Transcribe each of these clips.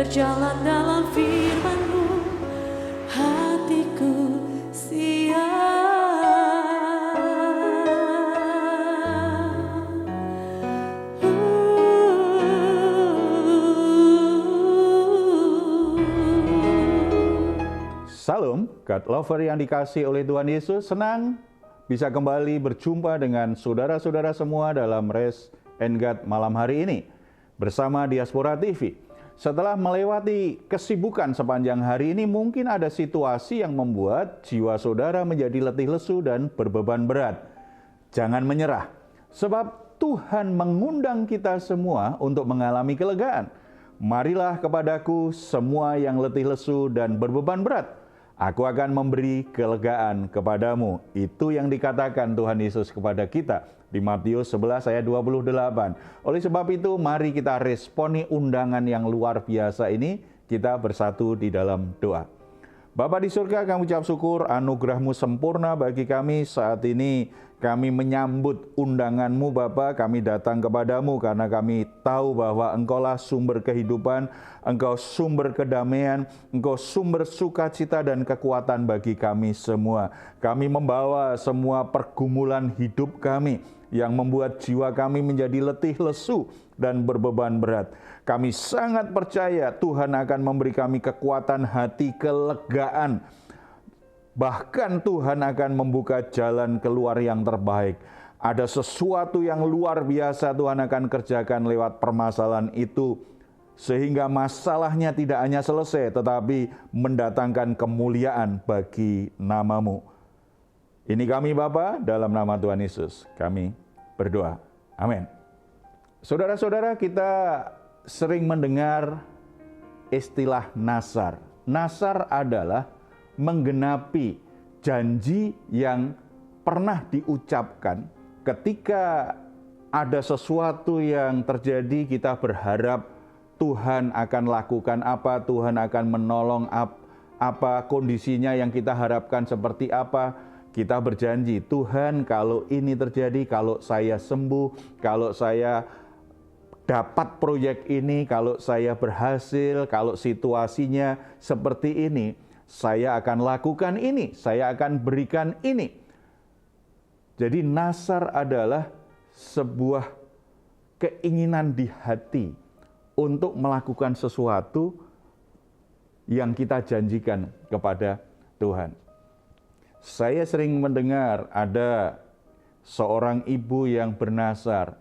berjalan dalam firman-Mu, hatiku Salam, God Lover yang dikasihi oleh Tuhan Yesus, senang bisa kembali berjumpa dengan saudara-saudara semua dalam Rest and God malam hari ini bersama Diaspora TV. Setelah melewati kesibukan sepanjang hari ini, mungkin ada situasi yang membuat jiwa saudara menjadi letih lesu dan berbeban berat. Jangan menyerah, sebab Tuhan mengundang kita semua untuk mengalami kelegaan. Marilah kepadaku semua yang letih lesu dan berbeban berat. Aku akan memberi kelegaan kepadamu. Itu yang dikatakan Tuhan Yesus kepada kita di Matius 11 ayat 28. Oleh sebab itu, mari kita responi undangan yang luar biasa ini. Kita bersatu di dalam doa. Bapa di surga, kami ucap syukur anugerah-Mu sempurna bagi kami saat ini. Kami menyambut undangan-Mu Bapa, kami datang kepadamu karena kami tahu bahwa Engkaulah sumber kehidupan, Engkau sumber kedamaian, Engkau sumber sukacita dan kekuatan bagi kami semua. Kami membawa semua pergumulan hidup kami yang membuat jiwa kami menjadi letih lesu dan berbeban berat. Kami sangat percaya Tuhan akan memberi kami kekuatan hati, kelegaan. Bahkan Tuhan akan membuka jalan keluar yang terbaik. Ada sesuatu yang luar biasa Tuhan akan kerjakan lewat permasalahan itu. Sehingga masalahnya tidak hanya selesai, tetapi mendatangkan kemuliaan bagi nama-Mu. Ini kami Bapa, dalam nama Tuhan Yesus, kami berdoa. Amin. Saudara-saudara, kita sering mendengar istilah nasar. Nasar adalah menggenapi janji yang pernah diucapkan ketika ada sesuatu yang terjadi. Kita berharap Tuhan akan lakukan apa, Tuhan akan menolong apa, kondisinya yang kita harapkan seperti apa. Kita berjanji, Tuhan kalau ini terjadi, kalau saya sembuh, kalau saya dapat proyek ini, kalau saya berhasil, kalau situasinya seperti ini, saya akan lakukan ini, saya akan berikan ini. Jadi nasar adalah sebuah keinginan di hati untuk melakukan sesuatu yang kita janjikan kepada Tuhan. Saya sering mendengar ada seorang ibu yang bernasar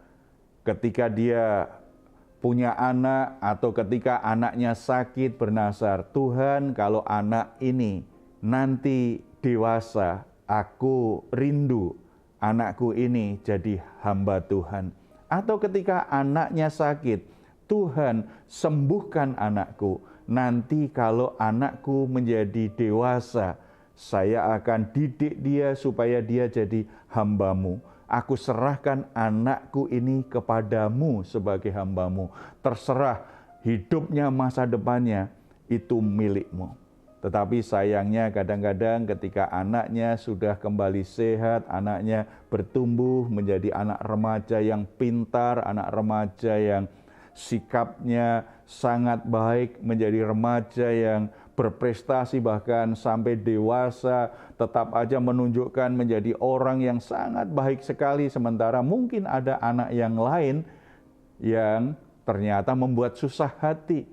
ketika dia punya anak atau ketika anaknya sakit bernasar, Tuhan kalau anak ini nanti dewasa, aku rindu anakku ini jadi hamba Tuhan. Atau ketika anaknya sakit, Tuhan sembuhkan anakku, nanti kalau anakku menjadi dewasa, saya akan didik dia supaya dia jadi hamba-Mu. Aku serahkan anakku ini kepadamu sebagai hamba-Mu. Terserah hidupnya, masa depannya, itu milik-Mu. Tetapi sayangnya kadang-kadang ketika anaknya sudah kembali sehat, anaknya bertumbuh menjadi anak remaja yang pintar, anak remaja yang sikapnya sangat baik, menjadi remaja yang berprestasi bahkan sampai dewasa, tetap aja menunjukkan menjadi orang yang sangat baik sekali. Sementara mungkin ada anak yang lain yang ternyata membuat susah hati.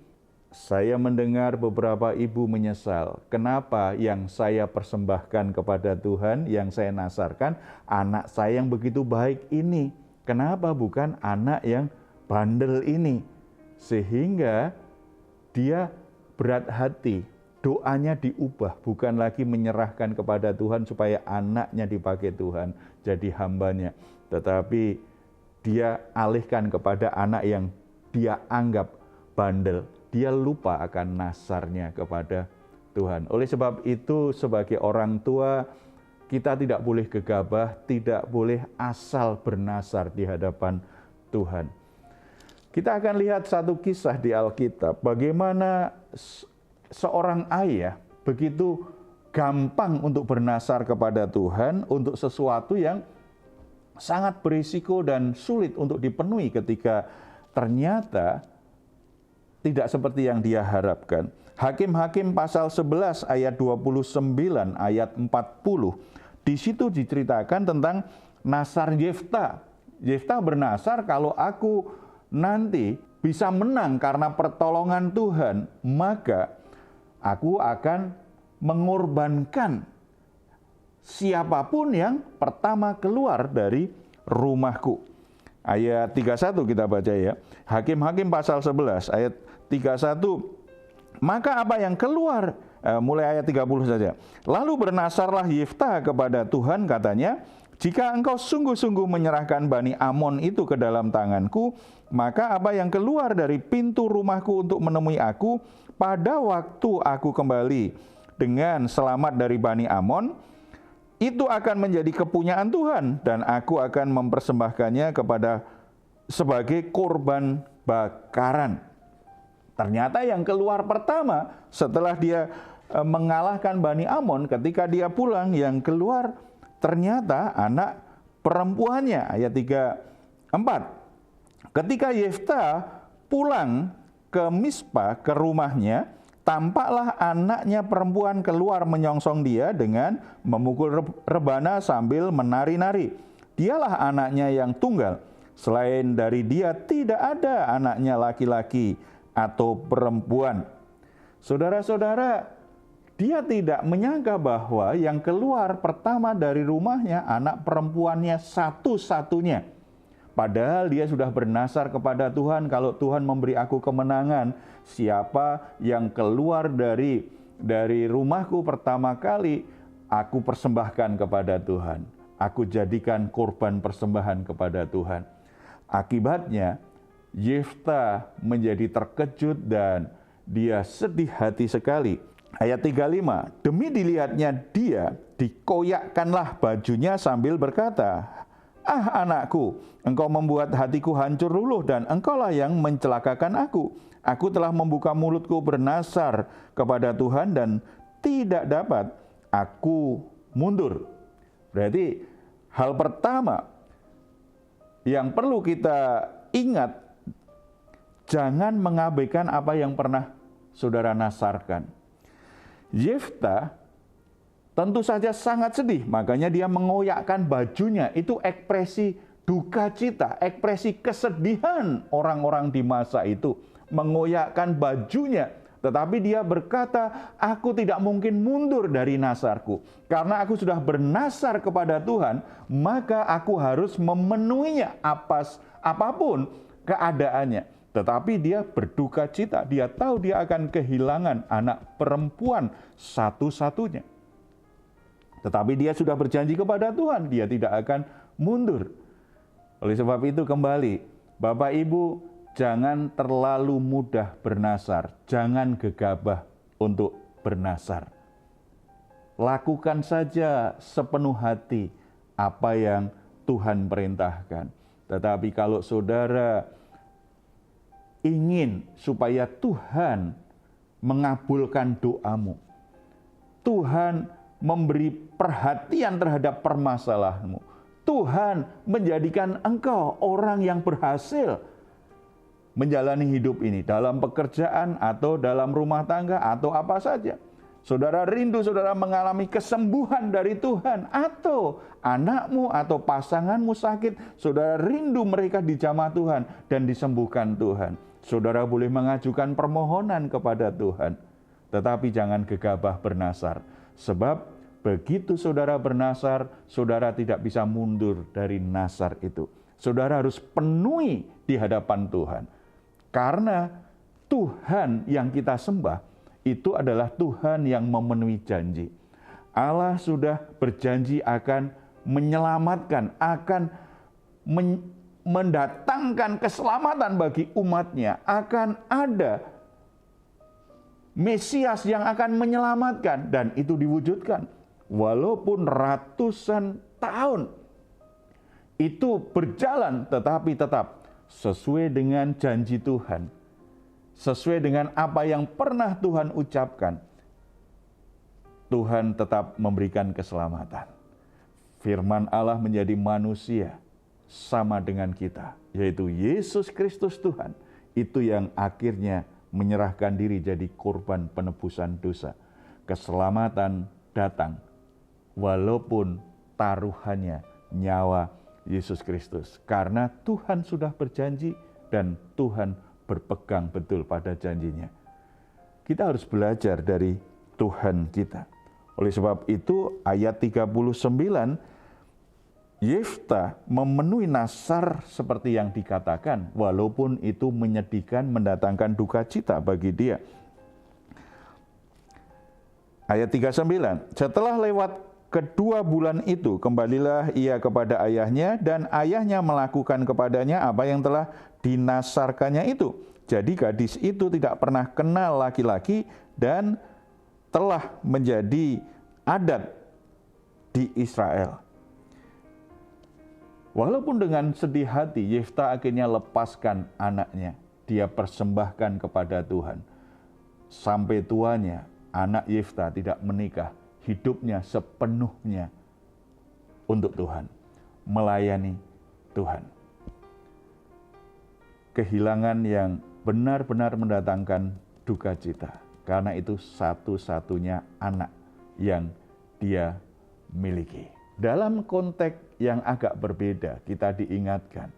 Saya mendengar beberapa ibu menyesal, kenapa yang saya persembahkan kepada Tuhan, yang saya nasarkan, anak saya yang begitu baik ini, kenapa bukan anak yang bandel ini? Sehingga dia berat hati, doanya diubah, bukan lagi menyerahkan kepada Tuhan supaya anaknya dipakai Tuhan jadi hambanya, tetapi dia alihkan kepada anak yang dia anggap bandel. Dia lupa akan nasarnya kepada Tuhan. Oleh sebab itu, sebagai orang tua, kita tidak boleh gegabah, tidak boleh asal bernasar di hadapan Tuhan. Kita akan lihat satu kisah di Alkitab, bagaimana seorang ayah begitu gampang untuk bernasar kepada Tuhan untuk sesuatu yang sangat berisiko dan sulit untuk dipenuhi ketika ternyata tidak seperti yang dia harapkan. Hakim-Hakim pasal 11 ayat 29 ayat 40. Di situ diceritakan tentang nasar Yefta. Yefta bernasar, kalau aku nanti bisa menang karena pertolongan Tuhan, maka aku akan mengorbankan siapapun yang pertama keluar dari rumahku. Ayat 31 kita baca ya. Hakim-Hakim pasal 11 ayat 31. Maka apa yang keluar, mulai ayat 30 saja. Lalu bernasarlah Yefta kepada Tuhan, katanya, jika engkau sungguh-sungguh menyerahkan Bani Amon itu ke dalam tanganku, maka apa yang keluar dari pintu rumahku untuk menemui aku, pada waktu aku kembali dengan selamat dari Bani Amon, itu akan menjadi kepunyaan Tuhan, dan aku akan mempersembahkannya kepada sebagai korban bakaran. Ternyata yang keluar pertama setelah dia mengalahkan Bani Amon, ketika dia pulang, yang keluar ternyata anak perempuannya. Ayat 34. Ketika Yefta pulang ke Mispa, ke rumahnya, tampaklah anaknya perempuan keluar menyongsong dia dengan memukul rebana sambil menari-nari. Dialah anaknya yang tunggal. Selain dari dia tidak ada anaknya laki-laki atau perempuan. Saudara-saudara, dia tidak menyangka bahwa yang keluar pertama dari rumahnya anak perempuannya satu-satunya. Padahal dia sudah bernasar kepada Tuhan, kalau Tuhan memberi aku kemenangan, siapa yang keluar dari rumahku pertama kali, aku persembahkan kepada Tuhan. Aku jadikan korban persembahan kepada Tuhan. Akibatnya, Yefta menjadi terkejut dan dia sedih hati sekali. Ayat 35, demi dilihatnya dia, dikoyakkanlah bajunya sambil berkata, "Ah anakku, engkau membuat hatiku hancur luluh dan engkaulah yang mencelakakan aku. Aku telah membuka mulutku bernasar kepada Tuhan dan tidak dapat aku mundur." Berarti hal pertama yang perlu kita ingat, jangan mengabaikan apa yang pernah saudara nasarkan. Yefta tentu saja sangat sedih, makanya dia mengoyakkan bajunya. Itu ekspresi duka cita, ekspresi kesedihan orang-orang di masa itu. Mengoyakkan bajunya, tetapi dia berkata, aku tidak mungkin mundur dari nasarku. Karena aku sudah bernasar kepada Tuhan, maka aku harus memenuhinya apapun keadaannya. Tetapi dia berduka cita, dia tahu dia akan kehilangan anak perempuan satu-satunya. Tetapi dia sudah berjanji kepada Tuhan, dia tidak akan mundur. Oleh sebab itu kembali, Bapak Ibu, jangan terlalu mudah bernasar, jangan gegabah untuk bernasar. Lakukan saja sepenuh hati apa yang Tuhan perintahkan. Tetapi kalau saudara ingin supaya Tuhan mengabulkan doamu, Tuhan memberi perhatian terhadap permasalahanmu, Tuhan menjadikan engkau orang yang berhasil menjalani hidup ini dalam pekerjaan atau dalam rumah tangga atau apa saja. Saudara rindu saudara mengalami kesembuhan dari Tuhan, atau anakmu atau pasanganmu sakit, saudara rindu mereka dijamah Tuhan dan disembuhkan Tuhan. Saudara boleh mengajukan permohonan kepada Tuhan, tetapi jangan gegabah bernasar. Sebab begitu saudara bernasar, saudara tidak bisa mundur dari nasar itu. Saudara harus penuhi di hadapan Tuhan. Karena Tuhan yang kita sembah itu adalah Tuhan yang memenuhi janji. Allah sudah berjanji akan menyelamatkan, akan mendatangkan keselamatan bagi umatnya. Akan ada Mesias yang akan menyelamatkan, dan itu diwujudkan. Walaupun ratusan tahun itu berjalan, tetapi tetap sesuai dengan janji Tuhan. Sesuai dengan apa yang pernah Tuhan ucapkan, Tuhan tetap memberikan keselamatan. Firman Allah menjadi manusia sama dengan kita, yaitu Yesus Kristus Tuhan. Itu yang akhirnya menyerahkan diri jadi korban penebusan dosa. Keselamatan datang walaupun taruhannya nyawa Yesus Kristus. Karena Tuhan sudah berjanji dan Tuhan berpegang betul pada janjinya. Kita harus belajar dari Tuhan kita. Oleh sebab itu ayat 39, Yefta memenuhi nasar seperti yang dikatakan, walaupun itu menyedihkan, mendatangkan duka cita bagi dia. Ayat 39, setelah lewat kedua bulan itu, kembalilah ia kepada ayahnya, dan ayahnya melakukan kepadanya apa yang telah dinasarkannya itu. Jadi gadis itu tidak pernah kenal laki-laki dan telah menjadi adat di Israel. Walaupun dengan sedih hati, Yefta akhirnya lepaskan anaknya. Dia persembahkan kepada Tuhan. Sampai tuanya, anak Yefta tidak menikah. Hidupnya sepenuhnya untuk Tuhan. Melayani Tuhan. Kehilangan yang benar-benar mendatangkan duka cita. Karena itu satu-satunya anak yang dia miliki. Dalam konteks yang agak berbeda, kita diingatkan,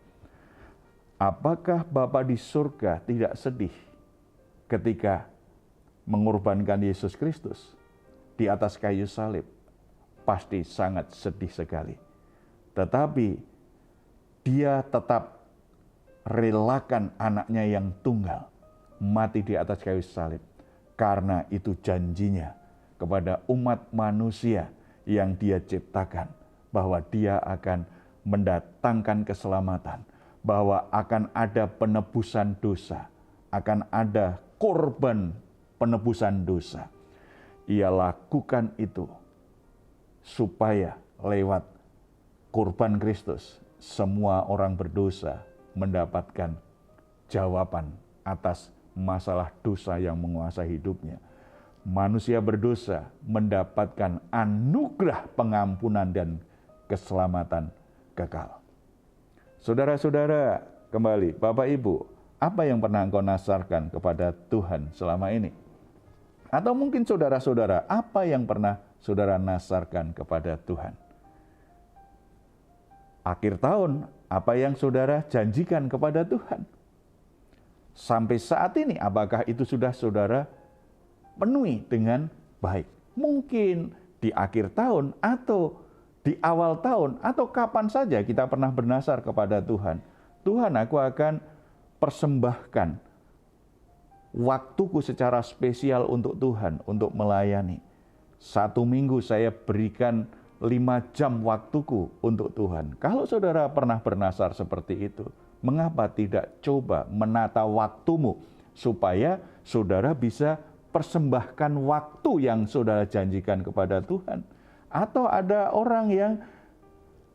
apakah Bapa di surga tidak sedih ketika mengorbankan Yesus Kristus di atas kayu salib? Pasti sangat sedih sekali. Tetapi dia tetap relakan anaknya yang tunggal mati di atas kayu salib. Karena itu janjinya kepada umat manusia yang dia ciptakan, bahwa dia akan mendatangkan keselamatan, bahwa akan ada penebusan dosa, akan ada korban penebusan dosa. Ia lakukan itu supaya lewat korban Kristus, semua orang berdosa mendapatkan jawaban atas masalah dosa yang menguasai hidupnya. Manusia berdosa mendapatkan anugerah pengampunan dan keselamatan kekal. Saudara-saudara, kembali, Bapak Ibu, apa yang pernah engkau nasarkan kepada Tuhan selama ini? Atau mungkin saudara-saudara, apa yang pernah saudara nasarkan kepada Tuhan? Akhir tahun, apa yang saudara janjikan kepada Tuhan? Sampai saat ini, apakah itu sudah saudara penuhi dengan baik? Mungkin di akhir tahun atau di awal tahun atau kapan saja kita pernah bernasar kepada Tuhan. Tuhan, aku akan persembahkan waktuku secara spesial untuk Tuhan, untuk melayani. 1 minggu saya berikan 5 jam waktuku untuk Tuhan. Kalau saudara pernah bernasar seperti itu, mengapa tidak coba menata waktumu supaya saudara bisa persembahkan waktu yang saudara janjikan kepada Tuhan? Atau ada orang yang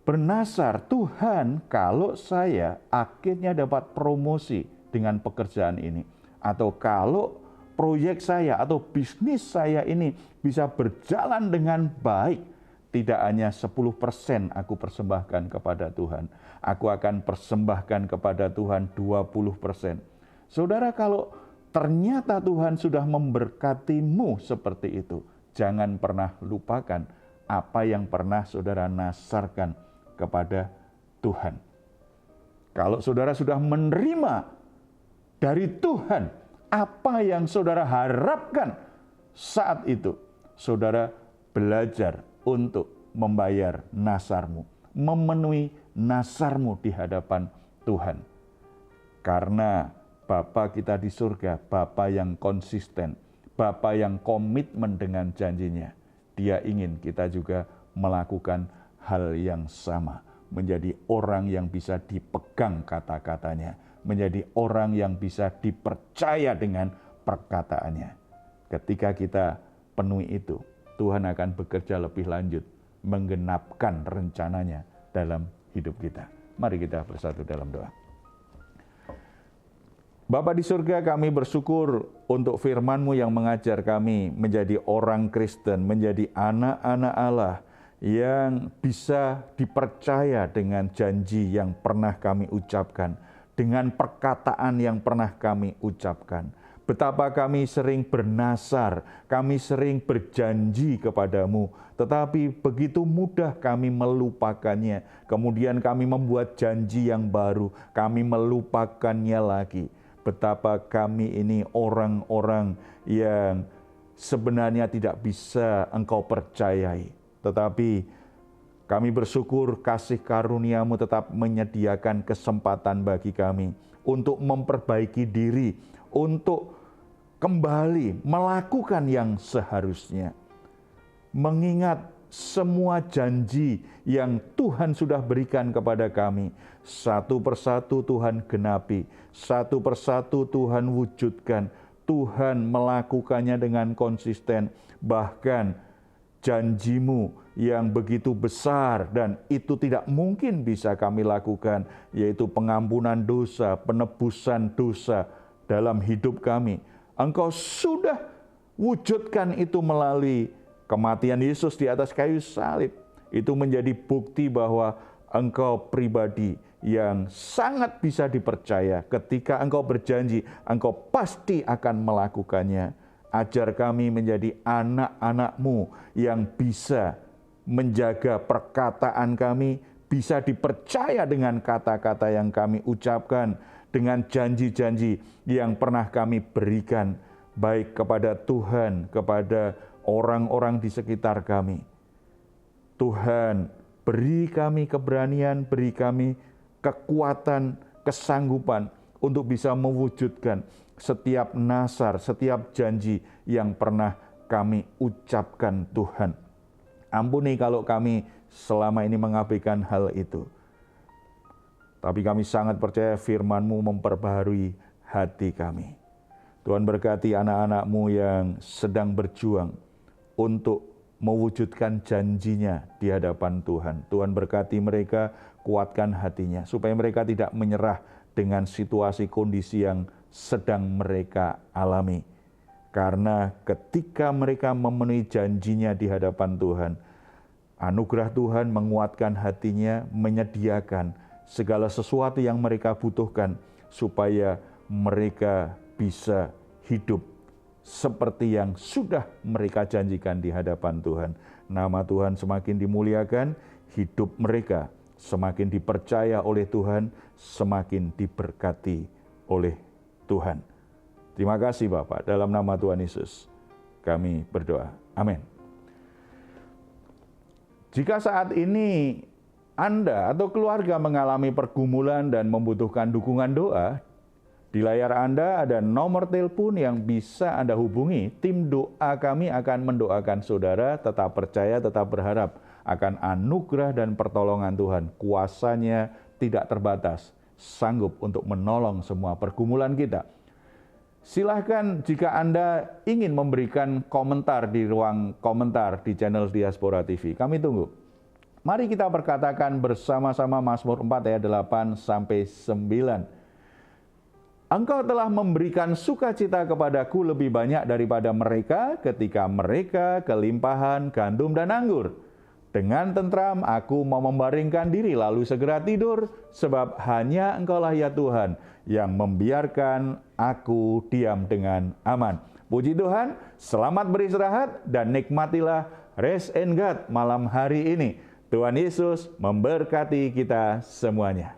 bernasar, Tuhan, kalau saya akhirnya dapat promosi dengan pekerjaan ini, atau kalau proyek saya atau bisnis saya ini bisa berjalan dengan baik, tidak hanya 10% aku persembahkan kepada Tuhan, aku akan persembahkan kepada Tuhan 20%. Saudara, kalau ternyata Tuhan sudah memberkatimu seperti itu, jangan pernah lupakan apa yang pernah saudara nasarkan kepada Tuhan. Kalau saudara sudah menerima dari Tuhan apa yang saudara harapkan saat itu, saudara belajar untuk membayar nasarmu, memenuhi nasarmu di hadapan Tuhan. Karena Bapa kita di surga, Bapa yang konsisten, Bapa yang komitmen dengan janjinya. Dia ingin kita juga melakukan hal yang sama, menjadi orang yang bisa dipegang kata-katanya, menjadi orang yang bisa dipercaya dengan perkataannya. Ketika kita penuhi itu, Tuhan akan bekerja lebih lanjut, menggenapkan rencananya dalam hidup kita. Mari kita bersatu dalam doa. Bapa di surga, kami bersyukur untuk firman-Mu yang mengajar kami menjadi orang Kristen, menjadi anak-anak Allah yang bisa dipercaya dengan janji yang pernah kami ucapkan, dengan perkataan yang pernah kami ucapkan. Betapa kami sering bernasar, kami sering berjanji kepadamu, tetapi begitu mudah kami melupakannya. Kemudian kami membuat janji yang baru, kami melupakannya lagi. Betapa kami ini orang-orang yang sebenarnya tidak bisa Engkau percayai. Tetapi kami bersyukur kasih karunia-Mu tetap menyediakan kesempatan bagi kami untuk memperbaiki diri, untuk kembali melakukan yang seharusnya. Mengingat semua janji yang Tuhan sudah berikan kepada kami, satu persatu Tuhan genapi, satu persatu Tuhan wujudkan, Tuhan melakukannya dengan konsisten, bahkan janji-Mu yang begitu besar dan itu tidak mungkin bisa kami lakukan, yaitu pengampunan dosa, penebusan dosa dalam hidup kami. Engkau sudah wujudkan itu melalui kematian Yesus di atas kayu salib. Itu menjadi bukti bahwa Engkau pribadi yang sangat bisa dipercaya. Ketika Engkau berjanji, Engkau pasti akan melakukannya. Ajar kami menjadi anak-anak-Mu yang bisa menjaga perkataan kami, bisa dipercaya dengan kata-kata yang kami ucapkan, dengan janji-janji yang pernah kami berikan, baik kepada Tuhan, kepada orang-orang di sekitar kami. Tuhan, beri kami keberanian, beri kami kekuatan, kesanggupan untuk bisa mewujudkan setiap nasar, setiap janji yang pernah kami ucapkan Tuhan. Ampuni kalau kami selama ini mengabaikan hal itu. Tapi kami sangat percaya firman-Mu memperbaharui hati kami. Tuhan berkati anak-anak-Mu yang sedang berjuang untuk mewujudkan janjinya di hadapan Tuhan. Tuhan berkati mereka, kuatkan hatinya, supaya mereka tidak menyerah dengan situasi kondisi yang sedang mereka alami. Karena ketika mereka memenuhi janjinya di hadapan Tuhan, anugerah Tuhan menguatkan hatinya, menyediakan segala sesuatu yang mereka butuhkan supaya mereka bisa hidup seperti yang sudah mereka janjikan di hadapan Tuhan. Nama Tuhan semakin dimuliakan, hidup mereka semakin dipercaya oleh Tuhan, semakin diberkati oleh Tuhan. Terima kasih Bapak, dalam nama Tuhan Yesus kami berdoa. Amin. Jika saat ini Anda atau keluarga mengalami pergumulan dan membutuhkan dukungan doa, di layar Anda ada nomor telepon yang bisa Anda hubungi. Tim doa kami akan mendoakan saudara, tetap percaya, tetap berharap akan anugerah dan pertolongan Tuhan. Kuasanya tidak terbatas, sanggup untuk menolong semua pergumulan kita. Silahkan jika Anda ingin memberikan komentar di ruang komentar di channel Diaspora TV. Kami tunggu. Mari kita perkatakan bersama-sama Mazmur 4 ayat 8-9. Engkau telah memberikan sukacita kepadaku lebih banyak daripada mereka ketika mereka kelimpahan gandum dan anggur. Dengan tentram aku mau membaringkan diri lalu segera tidur, sebab hanya Engkaulah ya Tuhan yang membiarkan aku diam dengan aman. Puji Tuhan, selamat beristirahat dan nikmatilah Rest and God malam hari ini. Tuhan Yesus memberkati kita semuanya.